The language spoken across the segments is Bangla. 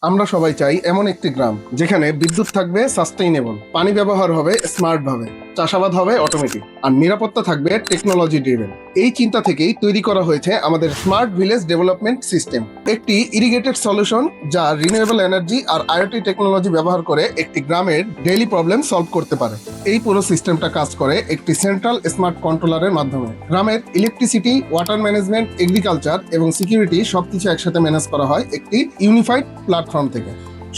আমরা সবাই চাই এমন একটি গ্রাম যেখানে বিদ্যুৎ থাকবে সাস্টেইনেবল, পানি ব্যবহার হবে স্মার্ট ভাবে, চাষাবাদ হবে অটোমেটিক, আর নিরাপত্তা থাকবে টেকনোলজি ড্রিভেন। এই চিন্তা থেকেই তৈরি করা হয়েছে আমাদের স্মার্ট ভিলেজ ডেভেলপমেন্ট সিস্টেম, একটি ইরিগেটেড সলিউশন যা রিনিউয়েবল এনার্জি আর আইওটি টেকনোলজি ব্যবহার করে একটি গ্রামের ডেইলি প্রবলেম সলভ করতে পারে। এই পুরো সিস্টেমটা কাজ করে একটি সেন্ট্রাল স্মার্ট কন্ট্রোলারের মাধ্যমে। গ্রামের ইলেকট্রিসিটি, ওয়াটার ম্যানেজমেন্ট, এগ্রিকালচার এবং সিকিউরিটি সবকিছু একসাথে ম্যানেজ করা হয় একটি ইউনিফাইড প্ল্যাটফর্ম থেকে।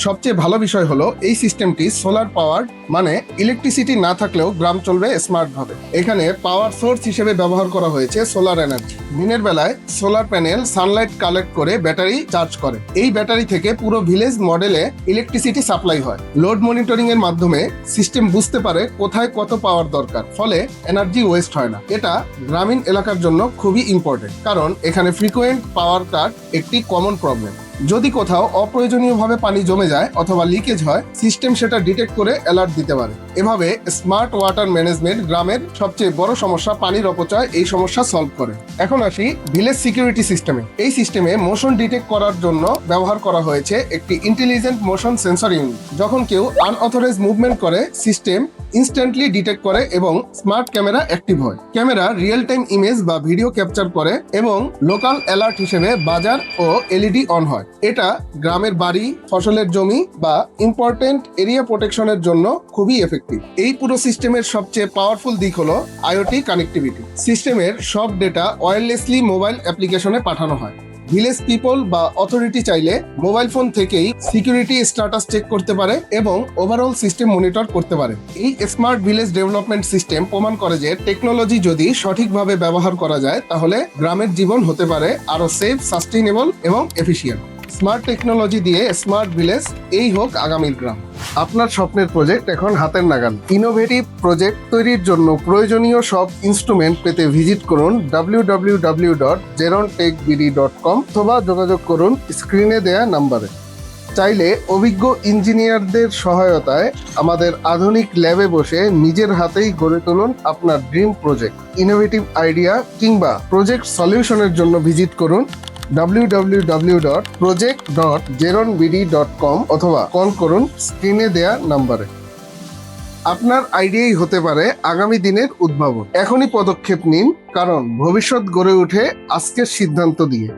সবচেয়ে ভালো বিষয় হলো এই সিস্টেমটি সোলার পাওয়ার, মানে ইলেকট্রিসিটি না থাকলেও গ্রাম চলবে স্মার্ট ভাবে। এখানে পাওয়ার সোর্স হিসেবে ব্যবহার করা হয়েছে সোলার এনার্জি। দিনের বেলায় সোলার প্যানেল সানলাইট কালেক্ট করে ব্যাটারি চার্জ করে। এই ব্যাটারি থেকে পুরো ভিলেজ মডেলে ইলেকট্রিসিটি সাপ্লাই হয়। লোড মনিটরিং এর মাধ্যমে সিস্টেম বুঝতে পারে কোথায় কত পাওয়ার দরকার, ফলে এনার্জি ওয়েস্ট হয় না। এটা গ্রামীণ এলাকার জন্য খুবই ইম্পর্টেন্ট, কারণ এখানে ফ্রিকোয়েন্ট পাওয়ার কাট একটি কমন প্রবলেম। যদি কোথাও অপ্রয়োজনীয়ভাবে পানি জমে যায় অথবা লিকেজ হয়, সিস্টেম সেটা ডিটেক্ট করে অ্যালার্ট দিতে পারে। এভাবে স্মার্ট ওয়াটার ম্যানেজমেন্ট গ্রামের সবচেয়ে বড় সমস্যা পানির অপচয়, এই সমস্যা সলভ করে। এখন আসি ভিলেজ সিকিউরিটি সিস্টেমে। এই সিস্টেমে মোশন ডিটেক্ট করার জন্য ব্যবহার করা হয়েছে একটি ইন্টেলিজেন্ট মোশন সেন্সর ইউনিট। যখন কেউ আনঅথরাইজ মুভমেন্ট করে, সিস্টেম ইনস্ট্যান্টলি ডিটেক্ট করে এবং স্মার্ট ক্যামেরা অ্যাক্টিভ হয়। ক্যামেরা রিয়েল টাইম ইমেজ বা ভিডিও ক্যাপচার করে এবং লোকাল অ্যালার্ট হিসেবে বাজার ও এলইডি অন হয়। এটা গ্রামের বাড়ি, ফসলের জমি বা ইম্পর্টেন্ট এরিয়া প্রোটেকশনের জন্য খুবই এফেক্টিভ। এই পুরো সিস্টেমের সবচেয়ে পাওয়ারফুল দিক হলো আইওটি কানেক্টিভিটি। সিস্টেমের সব ডেটা ওয়্যারলেসলি মোবাইল অ্যাপ্লিকেশনে পাঠানো হয়। ভিলেজ পিপল বা অথরিটি চাইলে মোবাইল ফোন থেকেই সিকিউরিটি স্ট্যাটাস চেক করতে পারে এবং ওভারঅল সিস্টেম মনিটর করতে পারে। এই স্মার্ট ভিলেজ ডেভেলপমেন্ট সিস্টেম প্রমাণ করে যে টেকনোলজি যদি সঠিকভাবে ব্যবহার করা যায়, তাহলে গ্রামের জীবন হতে পারে আরো সেফ, সাস্টেইনেবল এবং এফিশিয়েন্ট। স্মার্ট টেকনোলজি দিয়ে স্মার্ট ভিলেজ, এই হোক আগামীর গ্রাম। আপনার স্বপ্নের প্রজেক্ট এখন হাতের নাগাল। ইনোভেটিভ প্রজেক্ট তৈরির জন্য প্রয়োজনীয় সব ইনস্ট্রুমেন্ট পেতে ভিজিট করুন www.zerontechbd.com অথবা যোগাযোগ করুন স্ক্রিনে দেয়া নাম্বারে। চাইলে অভিজ্ঞ ইঞ্জিনিয়ারদের সহায়তায় আমাদের আধুনিক ল্যাবে বসে নিজের হাতেই গড়ে তুলুন আপনার ড্রিম প্রজেক্ট। ইনোভেটিভ আইডিয়া কিংবা প্রজেক্ট সলিউশনের জন্য ভিজিট করুন www.project.zeronbd.com অথবা কল করুন স্ক্রিনে দেয়া নাম্বারে। আপনার আইডিয়াই হতে পারে আগামী দিনের উদ্ভাবন। এখনই পদক্ষেপ নিন, কারণ ভবিষ্যৎ গড়ে ওঠে আজকের সিদ্ধান্ত দিয়ে।